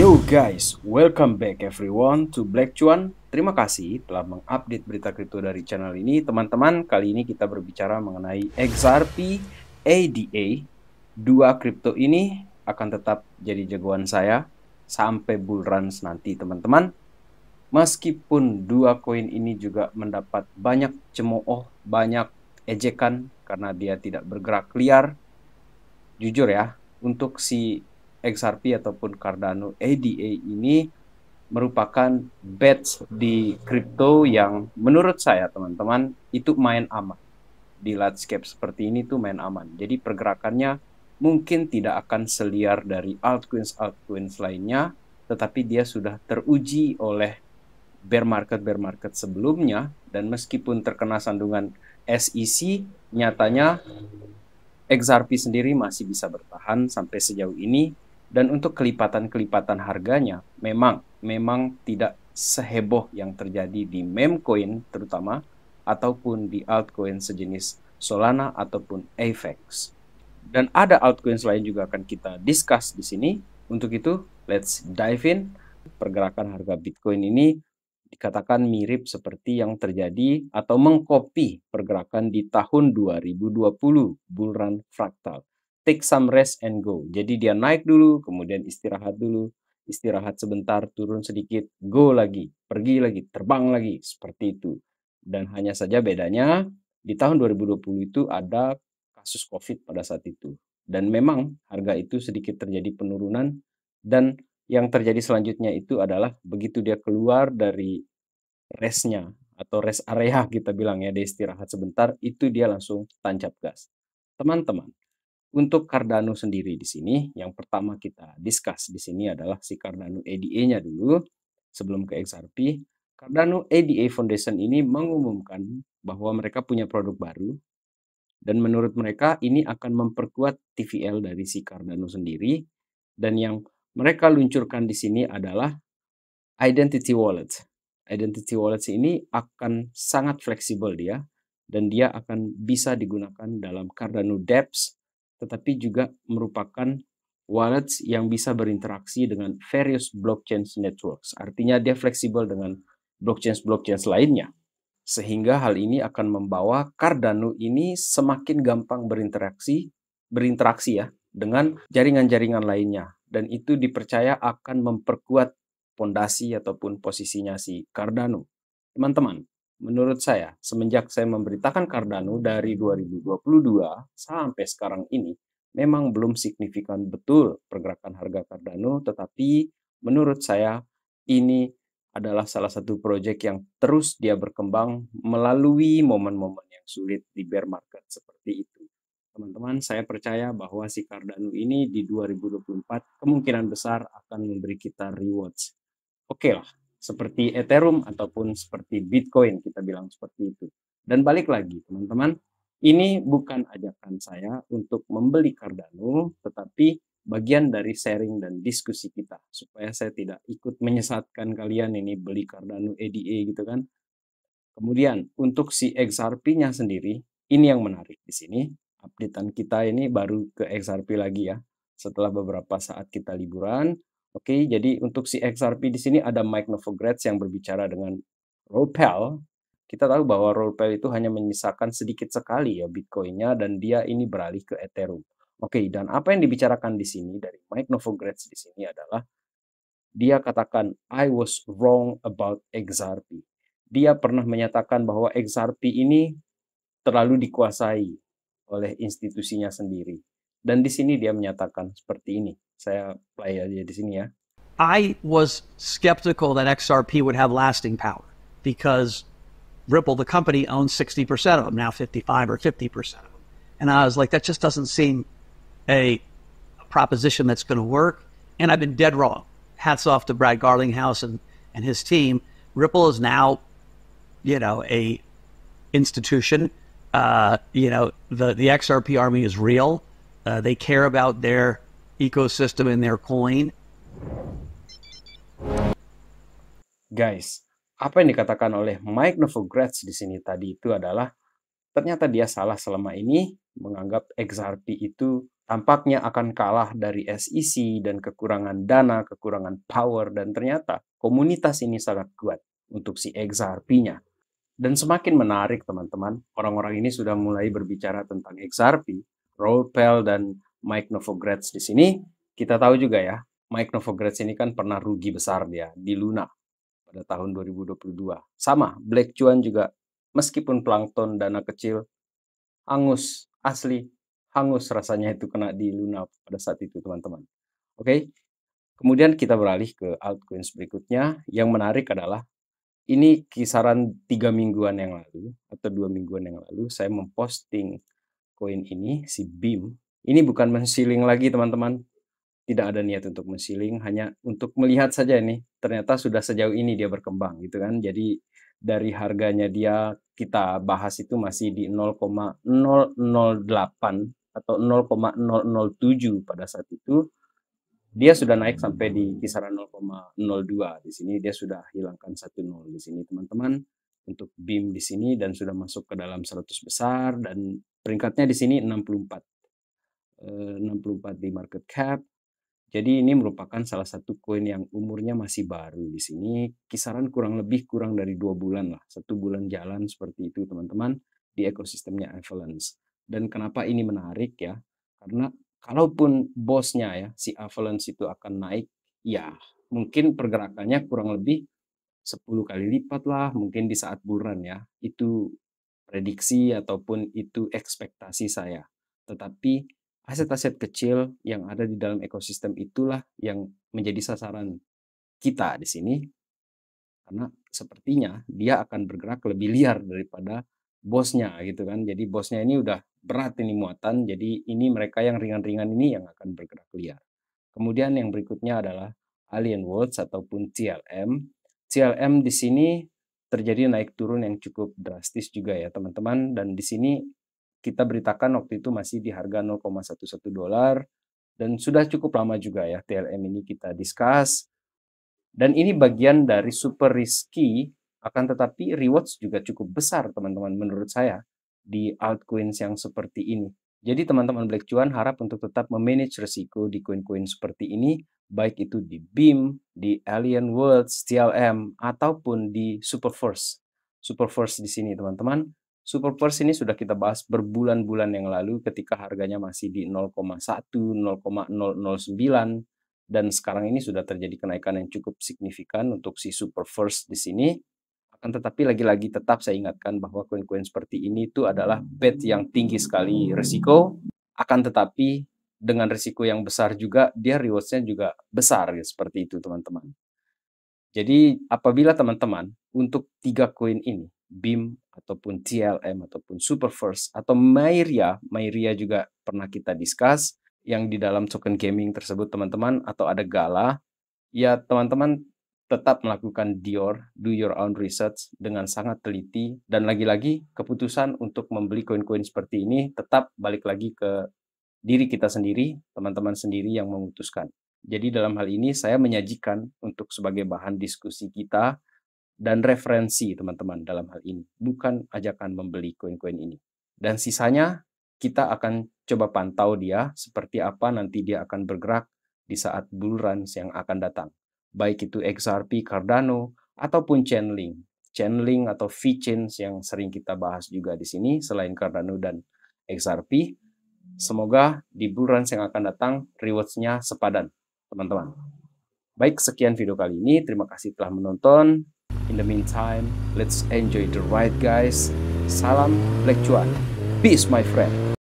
Yo guys, welcome back everyone to Black Cuan. Terima kasih telah mengupdate berita kripto dari channel ini. Teman-teman, kali ini kita berbicara mengenai XRP ADA. Dua kripto ini akan tetap jadi jagoan saya sampai bull runs nanti, teman-teman. Meskipun dua koin ini juga mendapat banyak cemooh, banyak ejekan karena dia tidak bergerak liar. Jujur ya, untuk si XRP ataupun Cardano ADA ini merupakan bets di kripto yang menurut saya teman-teman itu main aman. Di large cap seperti ini tuh main aman. Jadi pergerakannya mungkin tidak akan seliar dari altcoins lainnya, tetapi dia sudah teruji oleh bear market sebelumnya, dan meskipun terkena sandungan SEC, nyatanya XRP sendiri masih bisa bertahan sampai sejauh ini. Dan untuk kelipatan-kelipatan harganya memang tidak seheboh yang terjadi di meme coin terutama, ataupun di altcoin sejenis Solana ataupun AVAX. Dan ada altcoins lain juga akan kita discuss di sini. Untuk itu, let's dive in. Pergerakan harga Bitcoin ini dikatakan mirip seperti yang terjadi atau mengcopy pergerakan di tahun 2020, bull run fractal. Take some rest and go. Jadi dia naik dulu, kemudian istirahat dulu, istirahat sebentar, turun sedikit, go lagi, pergi lagi, terbang lagi, seperti itu. Dan hanya saja bedanya di tahun 2020 itu ada kasus COVID pada saat itu. Dan memang harga itu sedikit terjadi penurunan, dan yang terjadi selanjutnya itu adalah begitu dia keluar dari restnya atau rest area, kita bilang ya, dia istirahat sebentar, itu dia langsung tancap gas. Teman-teman, untuk Cardano sendiri di sini, yang pertama kita discuss di sini adalah si Cardano ADA-nya dulu sebelum ke XRP. Cardano ADA Foundation ini mengumumkan bahwa mereka punya produk baru, dan menurut mereka ini akan memperkuat TVL dari si Cardano sendiri. Dan yang mereka luncurkan di sini adalah Identity Wallet. Identity Wallet ini akan sangat fleksibel dia, dan dia akan bisa digunakan dalam Cardano dApps, tetapi juga merupakan wallet yang bisa berinteraksi dengan various blockchain networks. Artinya dia fleksibel dengan blockchain lainnya. Sehingga hal ini akan membawa Cardano ini semakin gampang berinteraksi ya dengan jaringan-jaringan lainnya, dan itu dipercaya akan memperkuat fondasi ataupun posisinya si Cardano. Teman-teman, menurut saya semenjak saya memberitakan Cardano dari 2022 sampai sekarang ini, memang belum signifikan betul pergerakan harga Cardano, tetapi menurut saya ini adalah salah satu proyek yang terus dia berkembang melalui momen-momen yang sulit di bear market seperti itu. Teman-teman, saya percaya bahwa si Cardano ini di 2024 kemungkinan besar akan memberi kita rewards. Oke lah, seperti Ethereum ataupun seperti Bitcoin, kita bilang seperti itu. Dan balik lagi, teman-teman, ini bukan ajakan saya untuk membeli Cardano, tetapi bagian dari sharing dan diskusi kita, supaya saya tidak ikut menyesatkan kalian ini beli Cardano ADA gitu kan. Kemudian untuk si XRP-nya sendiri, ini yang menarik di sini. Updatean kita ini baru ke XRP lagi ya, setelah beberapa saat kita liburan. Oke, jadi untuk si XRP di sini ada Mike Novogratz yang berbicara dengan Ropel. Kita tahu bahwa Ropel itu hanya menyisakan sedikit sekali ya Bitcoin-nya, dan dia ini beralih ke Ethereum. Oke, dan apa yang dibicarakan di sini dari Mike Novogratz di sini adalah dia katakan, I was wrong about XRP. Dia pernah menyatakan bahwa XRP ini terlalu dikuasai oleh institusinya sendiri. Dan di sini dia menyatakan seperti ini. Saya play aja di sini ya. I was skeptical that XRP would have lasting power because Ripple, the company, owns 60% of them, now 55 or 50% of them. And I was like, that just doesn't seem a proposition that's going to work. And I've been dead wrong. Hats off to Brad Garlinghouse and his team. Ripple is now, a institution. The XRP army is real. They care about their ecosystem and their coin. Guys, apa yang dikatakan oleh Mike Novogratz di sini tadi itu adalah ternyata dia salah selama ini menganggap XRP itu tampaknya akan kalah dari SEC dan kekurangan dana, kekurangan power, dan ternyata komunitas ini sangat kuat untuk si XRP-nya. Dan semakin menarik teman-teman, orang-orang ini sudah mulai berbicara tentang XRP, Raoul Pal dan Mike Novogratz di sini. Kita tahu juga ya, Mike Novogratz ini kan pernah rugi besar dia di Luna pada tahun 2022. Sama, Black Chuan juga meskipun plankton dana kecil, hangus, asli hangus rasanya itu kena di Luna pada saat itu teman-teman. Oke, kemudian kita beralih ke altcoins berikutnya. Yang menarik adalah ini kisaran 3 mingguan yang lalu atau 2 mingguan yang lalu saya memposting koin ini, si BIM. Ini bukan men-shilling lagi teman-teman. Tidak ada niat untuk men-shilling, hanya untuk melihat saja ini. Ternyata sudah sejauh ini dia berkembang gitu kan. Jadi dari harganya dia kita bahas itu masih di 0,008 atau 0,007 pada saat itu. Dia sudah naik sampai di kisaran 0,02. Di sini dia sudah hilangkan 1 nol di sini teman-teman untuk BIM di sini dan sudah masuk ke dalam 100 besar dan peringkatnya di sini 64. 64 di market cap. Jadi ini merupakan salah satu koin yang umurnya masih baru di sini, kisaran kurang dari 2 bulan lah, 1 bulan jalan seperti itu teman-teman di ekosistemnya Avalanche. Dan kenapa ini menarik ya? Karena kalaupun bosnya ya si Avalanche itu akan naik, ya mungkin pergerakannya kurang lebih 10 kali lipat lah mungkin di saat bulan ya. Itu prediksi ataupun itu ekspektasi saya. Tetapi aset-aset kecil yang ada di dalam ekosistem itulah yang menjadi sasaran kita di sini. Karena sepertinya dia akan bergerak lebih liar daripada bosnya gitu kan. Jadi bosnya ini udah berat ini muatan, jadi ini mereka yang ringan-ringan ini yang akan bergerak liar. Kemudian yang berikutnya adalah Alien Worlds ataupun TLM. TLM di sini terjadi naik turun yang cukup drastis juga ya teman-teman, dan di sini kita beritakan waktu itu masih di harga 0,11 dolar dan sudah cukup lama juga ya TLM ini kita discuss. Dan ini bagian dari super risky, akan tetapi rewards juga cukup besar teman-teman menurut saya di altcoins yang seperti ini. Jadi teman-teman Black Chuan harap untuk tetap memanage risiko di koin-koin seperti ini, baik itu di BIM, di Alien Worlds, TLM, ataupun di Superforce. Superforce di sini teman-teman. Superforce ini sudah kita bahas berbulan-bulan yang lalu ketika harganya masih di 0,1, 0,009, dan sekarang ini sudah terjadi kenaikan yang cukup signifikan untuk si Superforce di sini. Akan tetapi lagi-lagi tetap saya ingatkan bahwa koin-koin seperti ini itu adalah bet yang tinggi sekali risiko, akan tetapi dengan risiko yang besar juga dia rewards-nya juga besar ya, seperti itu teman-teman. Jadi apabila teman-teman untuk 3 koin ini, BIM ataupun TLM ataupun Superforce atau Myria juga pernah kita discuss yang di dalam token gaming tersebut teman-teman, atau ada Gala, ya teman-teman tetap melakukan do your own research dengan sangat teliti, dan lagi-lagi keputusan untuk membeli koin-koin seperti ini tetap balik lagi ke diri kita sendiri, teman-teman sendiri yang memutuskan. Jadi dalam hal ini saya menyajikan untuk sebagai bahan diskusi kita dan referensi teman-teman dalam hal ini, bukan ajakan membeli koin-koin ini. Dan sisanya kita akan coba pantau dia seperti apa nanti dia akan bergerak di saat bull run yang akan datang. Baik itu XRP, Cardano, ataupun Chainlink atau VeChain yang sering kita bahas juga di sini selain Cardano dan XRP. Semoga di bull run yang akan datang rewards-nya sepadan, teman-teman. Baik, sekian video kali ini. Terima kasih telah menonton. In the meantime, let's enjoy the ride guys. Salam Black Chuan. Peace my friend.